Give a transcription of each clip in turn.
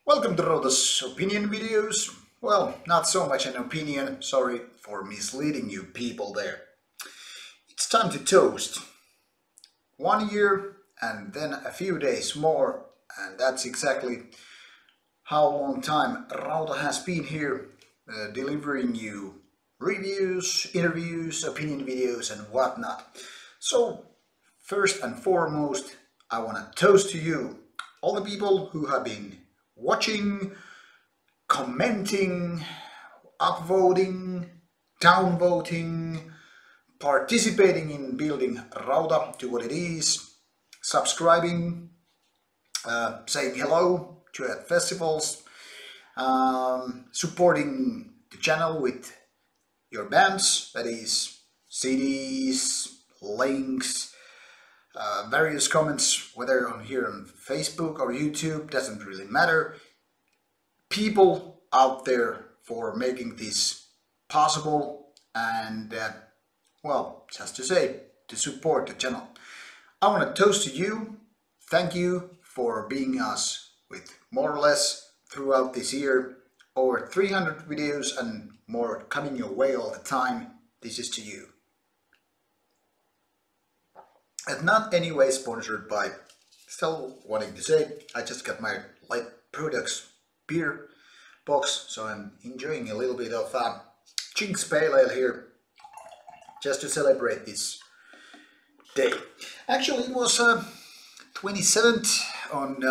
Welcome to Rauta's opinion videos. Well, not so much an opinion, sorry for misleading you people there. It's time to toast. 1 year and then a few days more, and that's exactly how long time Rauta has been here delivering you reviews, interviews, opinion videos and whatnot. So, first and foremost, I want to toast to you, all the people who have been watching, commenting, upvoting, downvoting, participating in building Rauta to what it is, subscribing, saying hello to at festivals, supporting the channel with your bands, that is CDs, links, various comments, whether on here on Facebook or YouTube, doesn't really matter. People out there for making this possible and well, just to say, to support the channel. I want to toast to you. Thank you for being us with more or less throughout this year. Over 300 videos and more coming your way all the time. This is to you. And not anyway sponsored by, still wanting to say, I just got my light products beer box, so I'm enjoying a little bit of Jinx Pale Ale here, just to celebrate this day. Actually, it was 27th on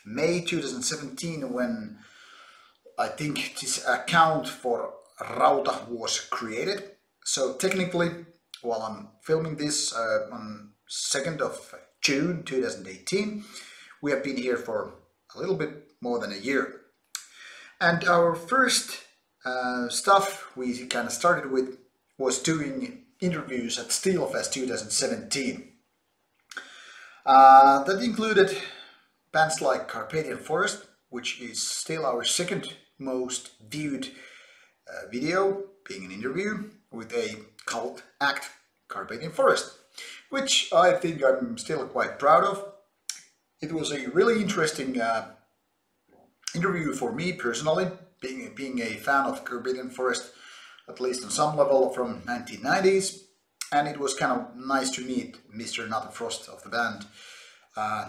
May 2017 when I think this account for Rauta was created. So technically, while I'm filming this on 2nd of June 2018, we have been here for a little bit more than a year. And our first stuff we kind of started with was doing interviews at Steelfest 2017. That included bands like Carpathian Forest, which is still our second most viewed video, being an interview with a cult act, Carpathian Forest, which I think I'm still quite proud of. It was a really interesting interview for me personally, being a fan of Carpathian Forest, at least on some level, from 1990s, and it was kind of nice to meet Mr. Nathan Frost of the band,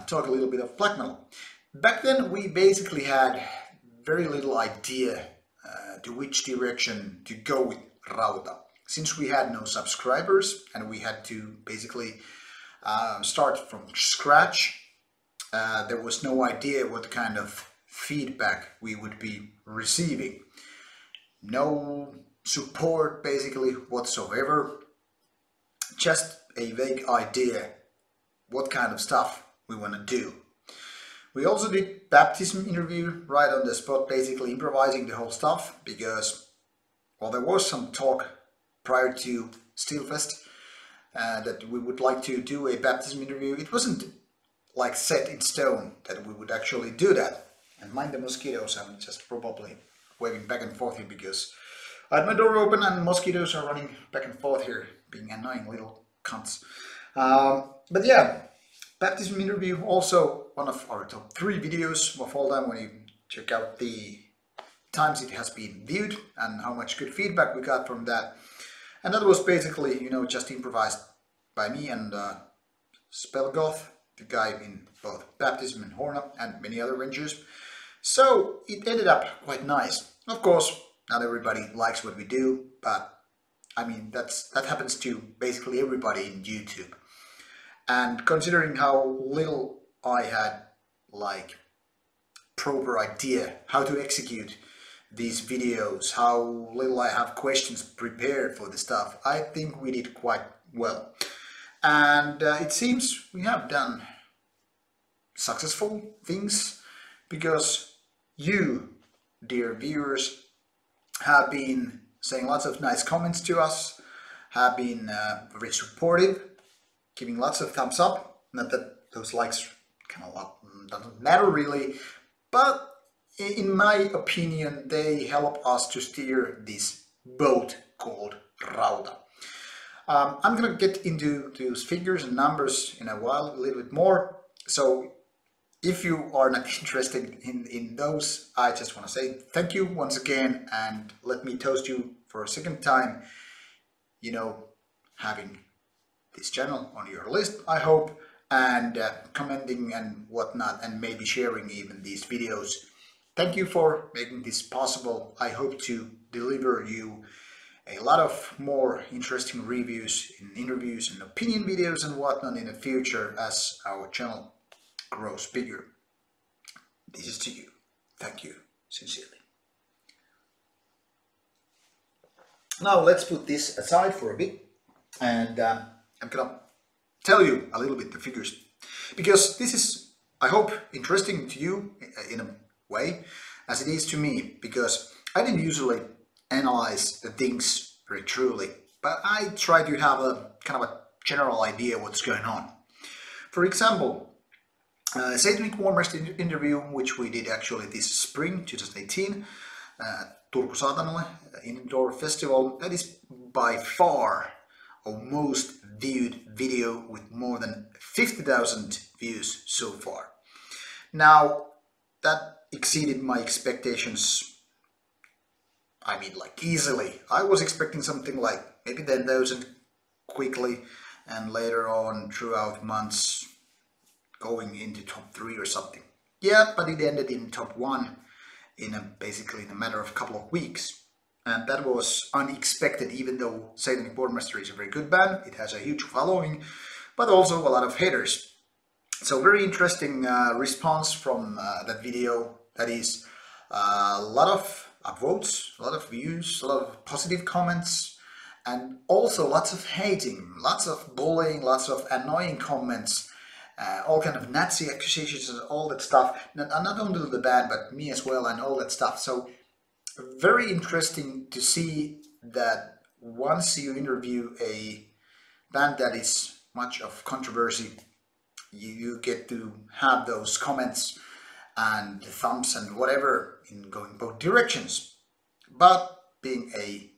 talk a little bit of black metal. Back then we basically had very little idea to which direction to go with Rauta. Since we had no subscribers and we had to basically start from scratch, there was no idea what kind of feedback we would be receiving. No support basically whatsoever, just a vague idea what kind of stuff we want to do. We also did baptism interview right on the spot, basically improvising the whole stuff, because well, there was some talk prior to Steelfest that we would like to do a baptism interview. It wasn't like set in stone that we would actually do that. And mind the mosquitoes, I'm just probably waving back and forth here because I had my door open and mosquitoes are running back and forth here, being annoying little cunts. But yeah, baptism interview, also one of our top 3 videos of all time when you check out the times it has been viewed and how much good feedback we got from that. And that was basically, you know, just improvised by me and Spellgoth, the guy in both Baptism and Horna and many other rangers. So it ended up quite nice. Of course, not everybody likes what we do, but I mean, that happens to basically everybody in YouTube. And considering how little I had like proper idea how to execute these videos, how little I have questions prepared for the stuff, I think we did quite well. And it seems we have done successful things, because you, dear viewers, have been saying lots of nice comments to us, have been very supportive, giving lots of thumbs up. Not that those likes kind of doesn't matter really, but in my opinion they help us to steer this boat called Rauta. I'm gonna get into those figures and numbers in a while, a little bit more. So if you are not interested in those, I just want to say thank you once again, and let me toast you for a second time, you know, having this channel on your list, I hope, and commenting and whatnot, and maybe sharing even these videos. Thank you for making this possible. I hope to deliver you a lot of more interesting reviews, and interviews and opinion videos and whatnot in the future as our channel grows bigger. This is to you. Thank you sincerely. Now let's put this aside for a bit, and I'm gonna tell you a little bit the figures, because this is, I hope, interesting to you in a way as it is to me, because I didn't usually analyze the things very truly, but I try to have a kind of a general idea what's going on. For example, Satanic Warmest interview, which we did actually this spring 2018 Turku Saatanalle indoor festival, that is by far our most viewed video with more than 50,000 views so far. Now that exceeded my expectations, I mean, like, easily. I was expecting something like maybe 10,000 quickly, and later on throughout months going into top 3 or something. Yeah, but it ended in top 1 basically in a matter of a couple of weeks. And that was unexpected, even though Satanic Warmaster is a very good band. It has a huge following, but also a lot of haters. So very interesting response from that video. That is a lot of upvotes, a lot of views, a lot of positive comments, and also lots of hating, lots of bullying, lots of annoying comments, all kind of Nazi accusations and all that stuff. Not only the band, but me as well, and all that stuff. So very interesting to see that once you interview a band that is much of controversy, you get to have those comments and thumbs and whatever in going both directions. But being a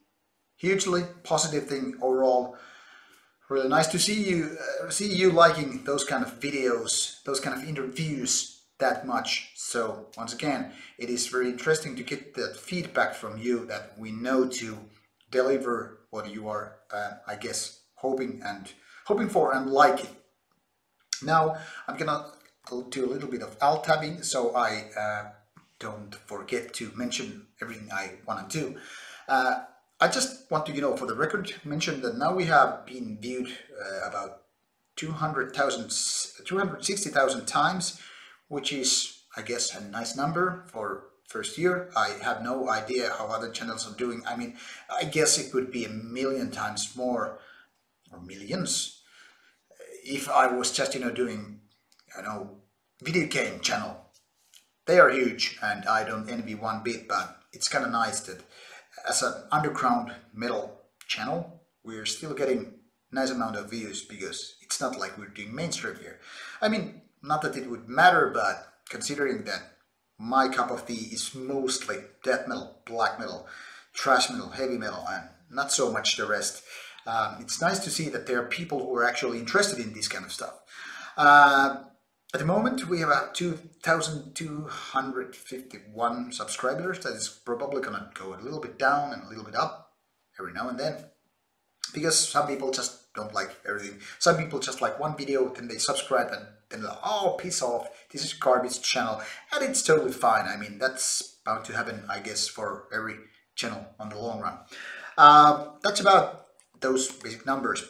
hugely positive thing overall, really nice to see you liking those kind of videos, those kind of interviews that much. So once again, it is very interesting to get that feedback from you, that we know to deliver what you are, I guess, hoping for and liking. Now I'm gonna do a little bit of alt tabbing, so I don't forget to mention everything I want to do. I just want to, for the record, mention that now we have been viewed about 260,000 times, which is, I guess, a nice number for first year. I have no idea how other channels are doing. I mean, I guess it would be 1,000,000 times more, or millions, if I was just, doing, video game channel. They are huge, and I don't envy one bit, but it's kind of nice that as an underground metal channel, we're still getting nice amount of views, because it's not like we're doing mainstream here. I mean, not that it would matter, but considering that my cup of tea is mostly death metal, black metal, thrash metal, heavy metal, and not so much the rest, it's nice to see that there are people who are actually interested in this kind of stuff. At the moment, we have 2,251 subscribers. That is probably gonna go a little bit down and a little bit up every now and then, because some people just don't like everything. Some people just like one video, then they subscribe, and then they're like, oh, piss off, this is a garbage channel, and it's totally fine. I mean, that's bound to happen, I guess, for every channel on the long run. That's about those basic numbers,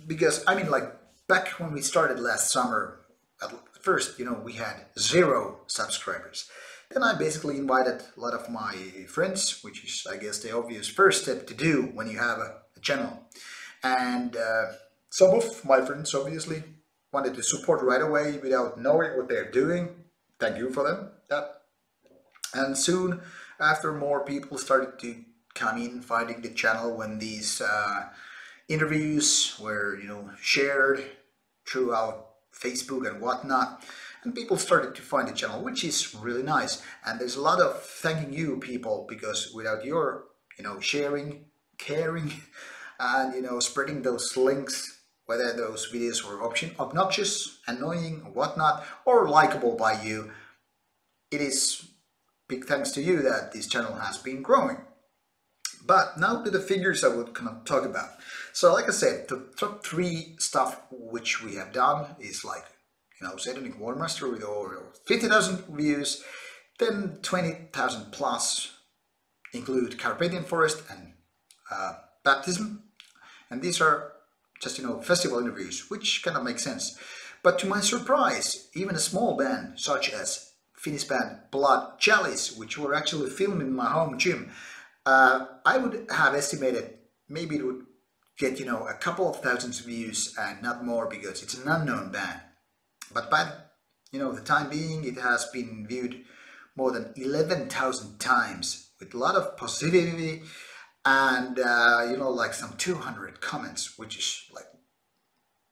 because I mean, like, back when we started last summer, at first, we had 0 subscribers. Then I basically invited a lot of my friends, which is, I guess, the obvious first step to do when you have a channel. And some of my friends obviously wanted to support right away without knowing what they're doing. Thank you for them. And soon after, more people started to come in, finding the channel when these interviews were, shared throughout Facebook and whatnot, and people started to find the channel, which is really nice. And there's a lot of thanking you people, because without your sharing, caring, and spreading those links, whether those videos were obnoxious, annoying, or whatnot, or likable by you, it is big thanks to you that this channel has been growing. But now to the figures I would kind of talk about. So like I said, the top 3 stuff which we have done is like, Satanic Warmaster with over 50,000 views, then 20,000 plus include Carpathian Forest and Baptism. And these are just, festival interviews, which kind of makes sense. But to my surprise, even a small band such as Finnish band Blood Chalice, which were actually filmed in my home gym, I would have estimated maybe it would get, a couple of thousands of views and not more because it's an unknown band. But by, the time being, it has been viewed more than 11,000 times with a lot of positivity and, like some 200 comments, which is like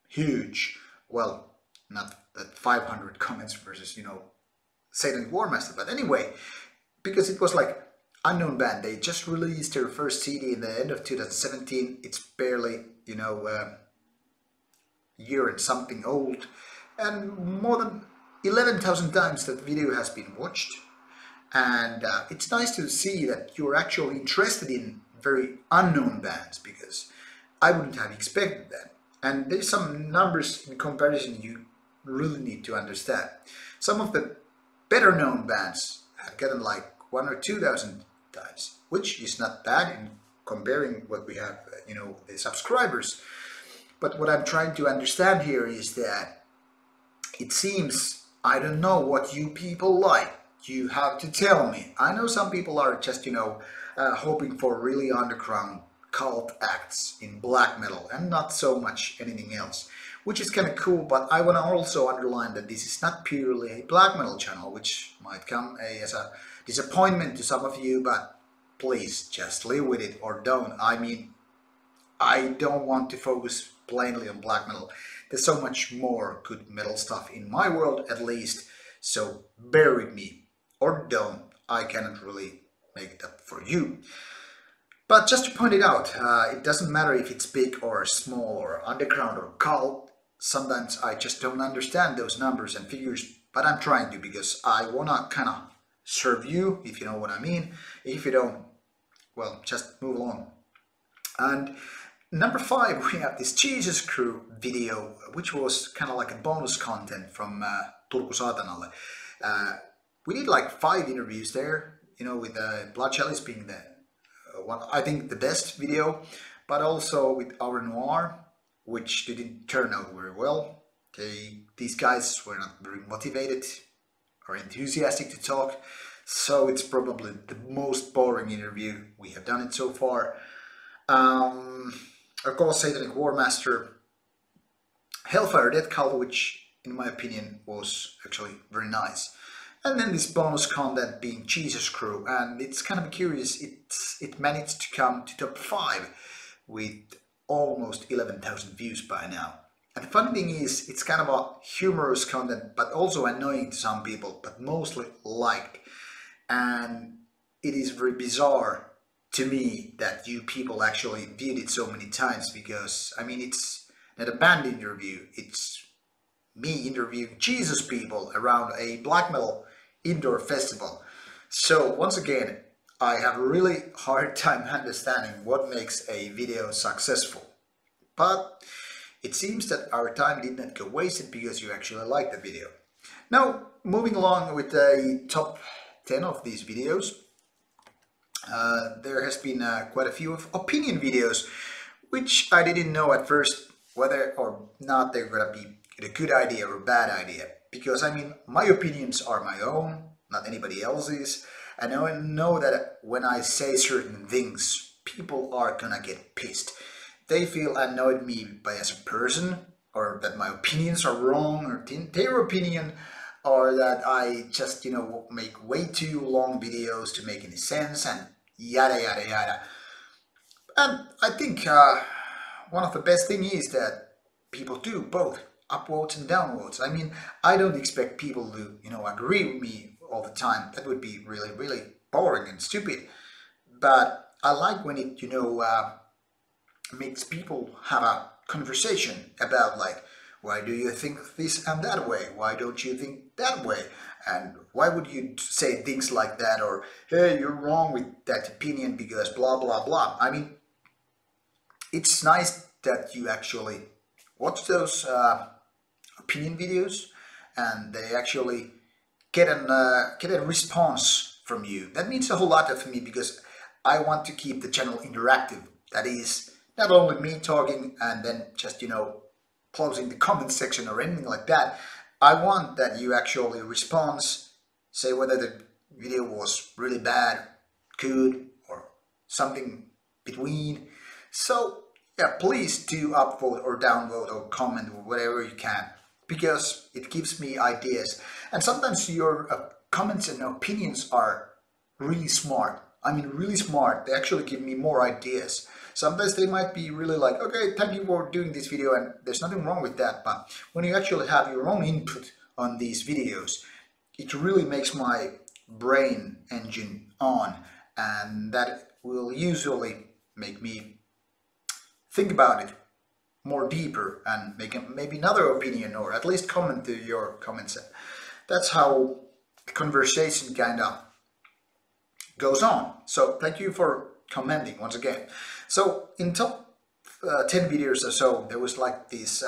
huge. Well, not that 500 comments versus, Satanic Warmaster. But anyway, because it was like unknown band, they just released their first CD in the end of 2017. It's barely, year and something old. And more than 11,000 times that video has been watched. And it's nice to see that you're actually interested in very unknown bands, because I wouldn't have expected that. And there's some numbers in comparison you really need to understand. Some of the better known bands have gotten like 1,000 or 2,000 times, which is not bad in comparing what we have, the subscribers. But what I'm trying to understand here is that it seems, I don't know what you people like. You have to tell me. I know some people are just, hoping for really underground cult acts in black metal and not so much anything else, which is kind of cool. But I want to also underline that this is not purely a black metal channel, which might come as a disappointment to some of you, but please just live with it or don't. I mean, I don't want to focus plainly on black metal. There's so much more good metal stuff in my world, at least, so bear with me. Or don't, I cannot really make it up for you. But just to point it out, it doesn't matter if it's big or small or underground or cult. Sometimes I just don't understand those numbers and figures, but I'm trying to, because I wanna kind of serve you, if you know what I mean. If you don't, well, just move along. And number 5, we have this Jesus Crew video, which was kind of like a bonus content from Turku Saatanalle. We did like 5 interviews there, with Blood Chalice being the one, I think, the best video, but also with Our Noir, which didn't turn out very well. These guys were not very motivated or enthusiastic to talk, so it's probably the most boring interview we have done it so far. Of course, Satanic Warmaster, Hellfire Death Cult, which in my opinion was actually very nice. And then this bonus content being Jesus Crew, and it's kind of curious, it managed to come to top 5 with almost 11,000 views by now. And the funny thing is, it's kind of a humorous content, but also annoying to some people, but mostly liked. And it is very bizarre to me that you people actually viewed it so many times, because, I mean, it's not a band interview, it's me interviewing Jesus people around a black metal indoor festival. So once again, I have a really hard time understanding what makes a video successful. But it seems that our time did not go wasted, because you actually liked the video. Now, moving along with the top 10 of these videos, there has been quite a few of opinion videos, which I didn't know at first whether or not they're gonna be a good idea or a bad idea. Because, I mean, my opinions are my own, not anybody else's. And I know that when I say certain things, people are gonna get pissed. They feel annoyed me by as a person, or that my opinions are wrong, or their opinion, or that I just, make way too long videos to make any sense, and yada yada yada. And I think one of the best things is that people do both upvotes and downvotes. I mean, I don't expect people to, agree with me all the time. That would be really, really boring and stupid. But I like when it, makes people have a conversation about like, why do you think this and that way? Why don't you think that way? And why would you say things like that? Or, hey, you're wrong with that opinion because blah, blah, blah. I mean, it's nice that you actually watch those opinion videos and they actually get a response from you. That means a whole lot to me because I want to keep the channel interactive. That is not only me talking and then just, you know, closing the comment section or anything like that. I want that you actually respond, say whether the video was really bad, good, or something between. So yeah, please do upvote or downvote or comment or whatever you can, because it gives me ideas. And sometimes your comments and opinions are really smart. I mean, really smart. They actually give me more ideas. Sometimes they might be really like, okay, thank you for doing this video, and there's nothing wrong with that. But when you actually have your own input on these videos, it really makes my brain engine on, and that will usually make me think about it more deeper and make maybe another opinion, or at least comment to your comments. That's how the conversation kind of goes on. So thank you for commenting once again. So in top 10 videos or so, there was like this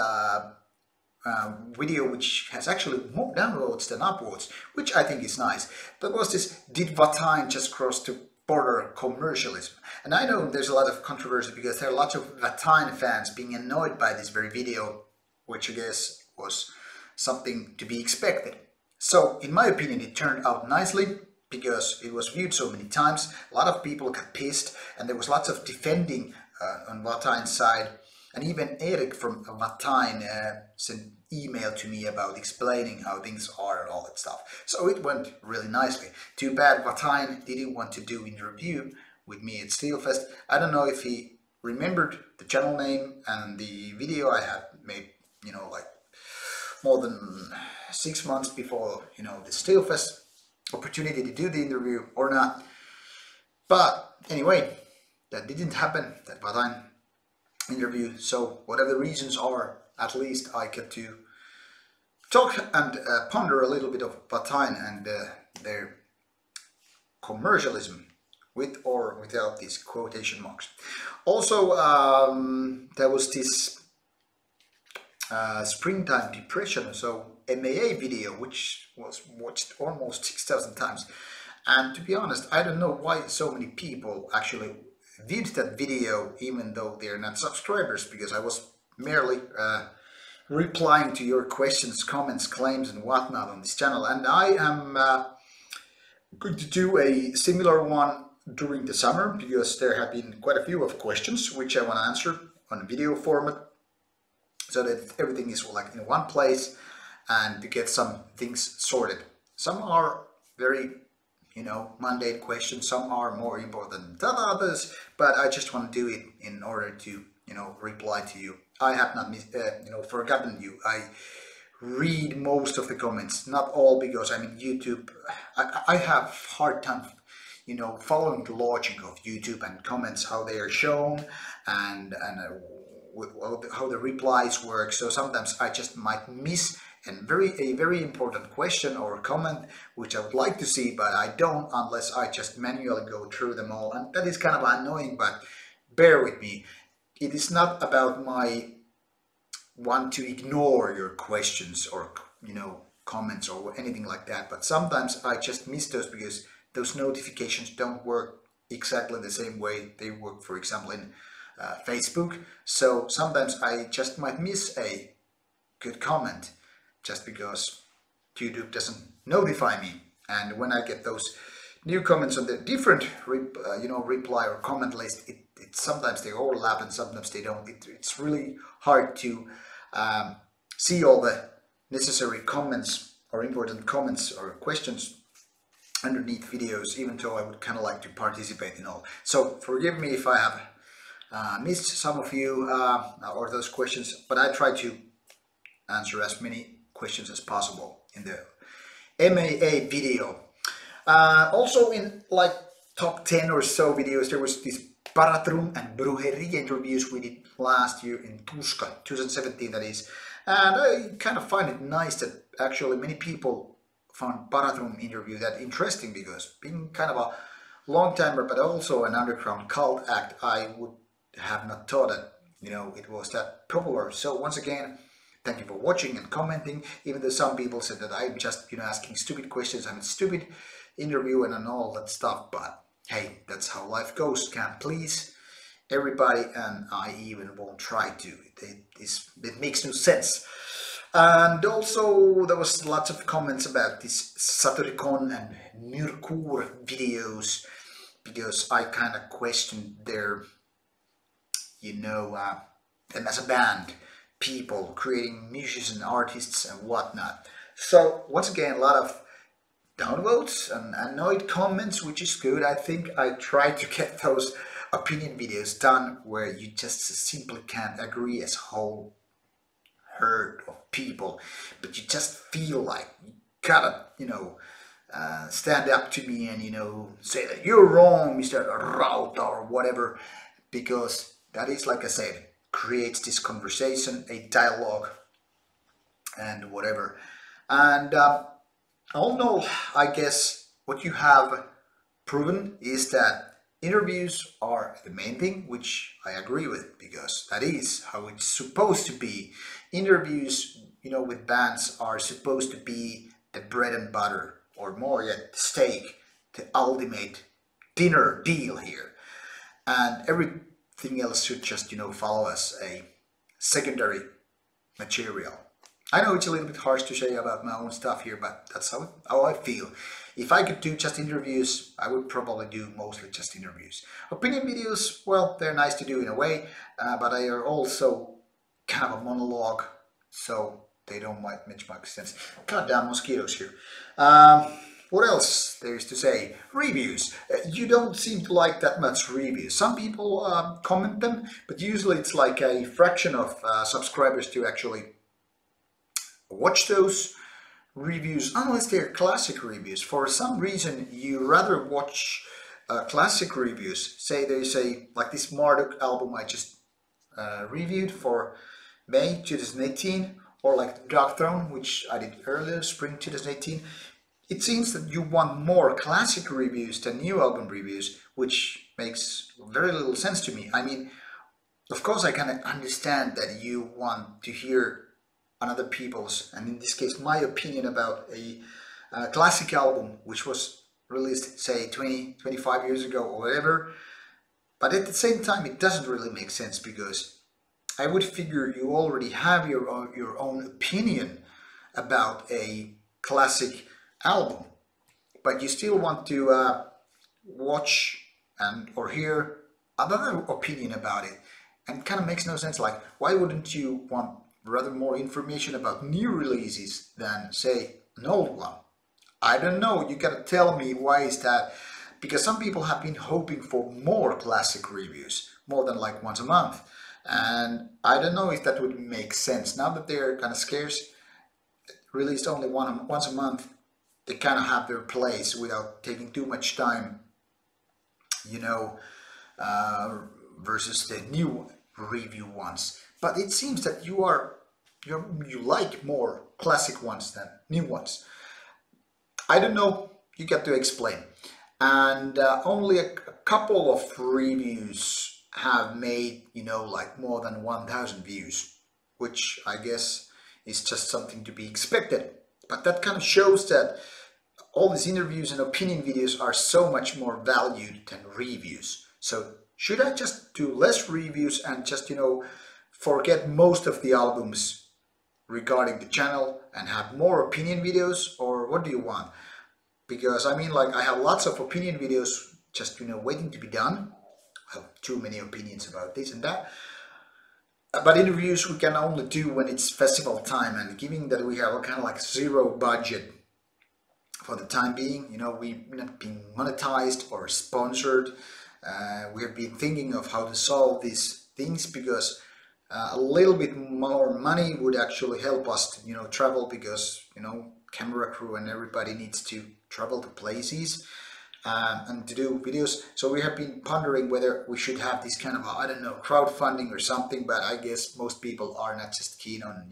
video which has actually more downloads than upvotes, which I think is nice. That was this, did Vatine just cross to border commercialism? And I know there's a lot of controversy because there are lots of Vatine fans being annoyed by this very video, which I guess was something to be expected. So in my opinion, it turned out nicely because it was viewed so many times. A lot of people got pissed and there was lots of defending on Vatine's side. And even Eric from Vatine sent email to me about explaining how things are and all that stuff. So it went really nicely. Too bad Vatine didn't want to do interview with me at Steelfest. I don't know if he remembered the channel name and the video I had made, you know, like more than 6 months before, you know, the Steelfest opportunity to do the interview or not. But anyway, that didn't happen, that Vatine interview. So whatever the reasons are, at least I get to talk and ponder a little bit of Vatine and their commercialism, with or without these quotation marks. Also, there was this springtime depression, so MAA video, which was watched almost 6,000 times. And to be honest, I don't know why so many people actually viewed that video, even though they're not subscribers, because I was merely replying to your questions, comments, claims and whatnot on this channel. And I am going to do a similar one during the summer, because there have been quite a few of questions which I want to answer on a video format, so that everything is like in one place and to get some things sorted. Some are very, you know, mundane questions, some are more important than others, but I just want to do it in order to, you know, reply to you. I have not you know, forgotten you. I read most of the comments, not all, because I mean YouTube, I have hard time, you know, following the logic of YouTube and comments, how they are shown and how the replies work. So sometimes I just might miss a very important question or comment which I would like to see, but I don't unless I just manually go through them all, and that is kind of annoying, but bear with me. It is not about my want to ignore your questions or, you know, comments or anything like that, but sometimes I just miss those because those notifications don't work exactly the same way they work, for example, in Facebook. So sometimes I just might miss a good comment just because YouTube doesn't notify me. And when I get those new comments on the different you know, reply or comment list, it sometimes they overlap and sometimes they don't. It's really hard to see all the necessary comments or important comments or questions underneath videos, even though I would kind of like to participate in all. So forgive me if I have missed some of you or those questions, but I try to answer as many questions as possible in the MAA video. Also in like top 10 or so videos, there was this Baratrum and Brujeria interviews we did last year in Tuska, 2017 that is. And I kind of find it nice that actually many people found Baratrum interview that interesting, because being kind of a long timer but also an underground cult act, I would have not thought that, you know, it was that popular. So once again, thank you for watching and commenting, even though some people said that I'm just, you know, asking stupid questions, I'm a stupid interview and all that stuff, but hey, that's how life goes. Can't please everybody, and I even won't try to. It makes no sense. And also there was lots of comments about this Saturicon and Merkur videos, because I kind of questioned their, you know, them as a band, people creating musicians and artists and whatnot. So once again, a lot of downvotes and annoyed comments, which is good. I think I tried to get those opinion videos done where you just simply can't agree as a whole herd of people, but you just feel like you gotta, you know, stand up to me and, you know, say that you're wrong, Mr. Rauta or whatever, because that is, like I said, creates this conversation, a dialogue and whatever. And all in all, I guess what you have proven is that interviews are the main thing, which I agree with, because that is how it's supposed to be. Interviews, you know, with bands are supposed to be the bread and butter, or more yet, the steak, the ultimate dinner deal here. And everything else should just, you know, follow as a secondary material. I know it's a little bit harsh to say about my own stuff here, but that's how I feel. If I could do just interviews, I would probably do mostly just interviews. Opinion videos, well, they're nice to do in a way, but they are also kind of a monologue, so they don't make much sense. Goddamn mosquitoes here. What else there is to say? Reviews. You don't seem to like that much reviews. Some people comment them, but usually it's like a fraction of subscribers to actually watch those reviews, unless they're classic reviews. For some reason, you rather watch classic reviews. Say there's like this Marduk album I just reviewed for May 2018, or like Dark Throne, which I did earlier, spring 2018. It seems that you want more classic reviews than new album reviews, which makes very little sense to me. I mean, of course I can understand that you want to hear another people's, and in this case my opinion about a classic album which was released, say, 25 years ago or whatever, but at the same time it doesn't really make sense, because I would figure you already have your own opinion about a classic album, but you still want to watch and or hear another opinion about it, and it kind of makes no sense. Like, why wouldn't you want rather more information about new releases than, say, an old one? I don't know, you gotta tell me why is that, because some people have been hoping for more classic reviews, more than like once a month, and I don't know if that would make sense. Now that they're kind of scarce, released only once a month, they kind of have their place without taking too much time, you know, versus the new review ones. But it seems that you like more classic ones than new ones. I don't know, you got to explain. And only a couple of reviews have made, you know, like more than 1,000 views, which I guess is just something to be expected. But that kind of shows that all these interviews and opinion videos are so much more valued than reviews. So should I just do less reviews and just, you know, forget most of the albums regarding the channel and have more opinion videos, or what do you want? Because I mean, like, I have lots of opinion videos just, you know, waiting to be done. I have too many opinions about this and that. But interviews we can only do when it's festival time, and given that we have a kind of like zero budget for the time being, you know, we've not been monetized or sponsored. We have been thinking of how to solve these things, because a little bit more money would actually help us to, you know, travel, because, you know, camera crew and everybody needs to travel to places. and to do videos. So we have been pondering whether we should have this kind of, I don't know, crowdfunding or something, but I guess most people are not just keen on,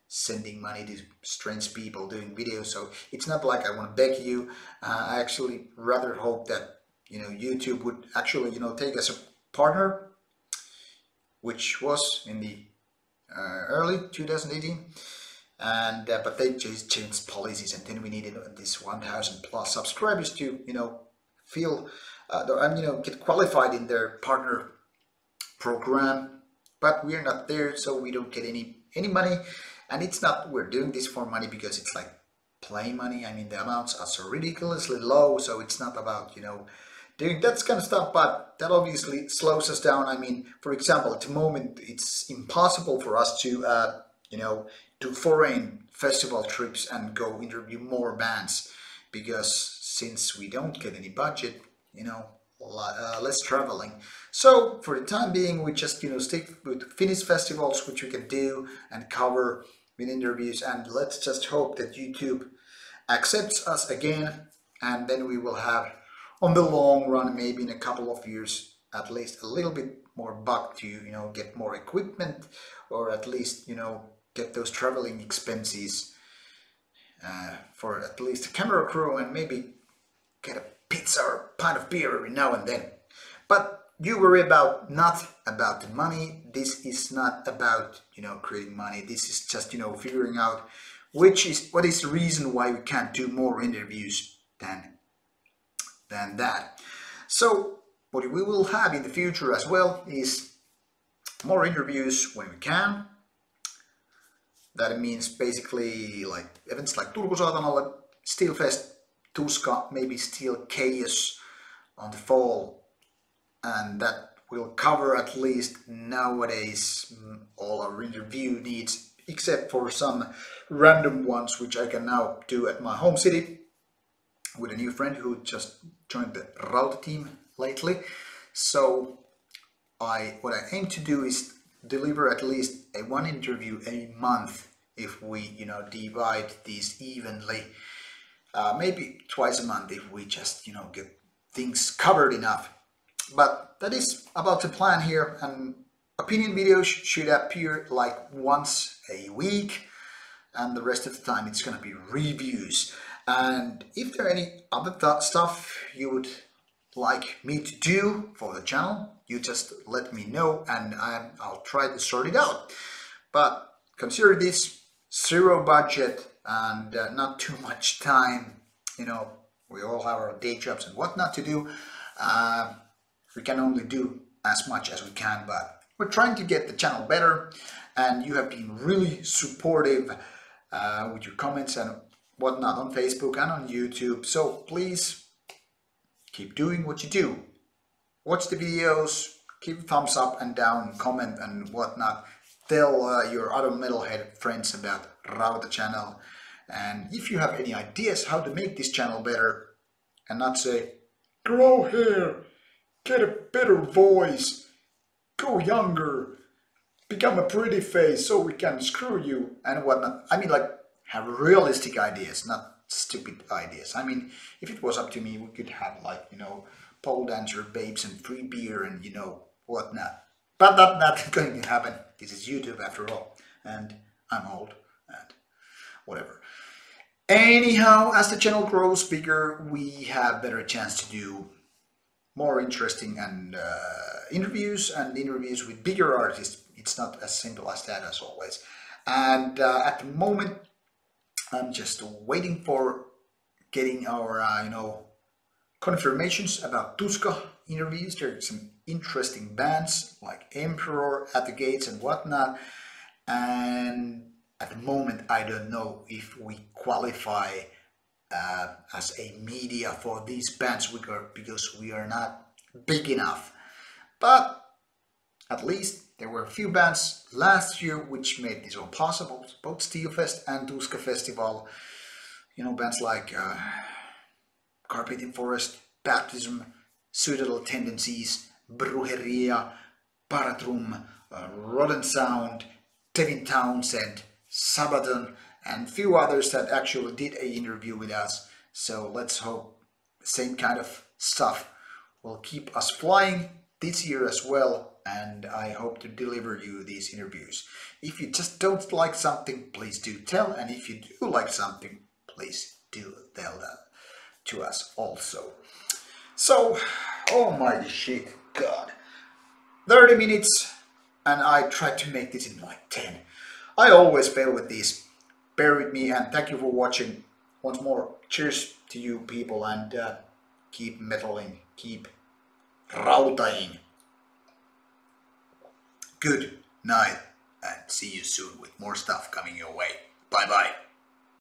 sending money to strange people doing videos. So it's not like I want to beg you. I actually rather hope that, YouTube would actually, take us a partner, which was in the early 2018. And but they just changed policies, and then we needed this 1,000 plus subscribers to feel get qualified in their partner program. But we're not there, so we don't get any money. And it's not we're doing this for money because it's like plain money. I mean, the amounts are so ridiculously low, so it's not about doing that kind of stuff, but that obviously slows us down. I mean, for example, at the moment it's impossible for us to do foreign festival trips and go interview more bands, because since we don't get any budget, less traveling. So for the time being, we just stick with Finnish festivals, which we can do and cover with interviews, and let's just hope that YouTube accepts us again, and then we will have, on the long run, maybe in a couple of years, at least a little bit more buck to get more equipment, or at least get those traveling expenses for at least a camera crew, and maybe get a pizza or a pint of beer every now and then. But you worry not about the money. This is not about creating money. This is just figuring out what is the reason why we can't do more interviews than that. So what we will have in the future as well is more interviews when we can. That means basically like events like Turku Saatanalle, Steelfest, Tuska, maybe Steel Chaos on the fall, and that will cover at least nowadays all our interview needs, except for some random ones which I can now do at my home city with a new friend who just joined the Rauta team lately. So what I aim to do is deliver at least one interview a month if we divide these evenly, maybe twice a month if we just get things covered enough. But that is about the plan here, and opinion videos should appear like once a week, and the rest of the time it's gonna be reviews. And if there are any other stuff you would like me to do for the channel, you just let me know and I'll try to sort it out. But consider this zero budget and not too much time. We all have our day jobs and whatnot to do. We can only do as much as we can, but we're trying to get the channel better, and you have been really supportive with your comments and whatnot on Facebook and on YouTube. So please keep doing what you do. Watch the videos, keep thumbs up and down, comment and whatnot. Tell your other metalhead friends about Rauta channel. And if you have any ideas how to make this channel better, and not say, grow hair, get a better voice, go younger, become a pretty face so we can screw you and whatnot. I mean, like, have realistic ideas, not stupid ideas. I mean, if it was up to me, we could have like, pole dancer babes and free beer and whatnot. But that's not going to happen. This is YouTube after all, and I'm old and whatever. Anyhow, as the channel grows bigger, we have better chance to do more interesting and interviews with bigger artists. It's not as simple as that as always. And at the moment, I'm just waiting for getting our confirmations about Tuska interviews. There are some interesting bands like Emperor at the Gates and whatnot, and at the moment I don't know if we qualify as a media for these bands because we are not big enough. But at least there were a few bands last year which made this all possible, both Steelfest and Tuska Festival. Bands like Carpathian Forest, Baptism, Suicidal Tendencies, Brujeria, Paratrum, Rotten Sound, Devin Townsend, Sabaton, and few others that actually did an interview with us. So let's hope same kind of stuff will keep us flying this year as well, and I hope to deliver you these interviews. If you just don't like something, please do tell, and if you do like something, please do tell that to us also. So, almighty shit, God. 30 minutes, and I tried to make this in like 10. I always fail with these. Bear with me, and thank you for watching. Once more, cheers to you people, and keep metaling, keep rautaing. Good night, and see you soon with more stuff coming your way. Bye bye.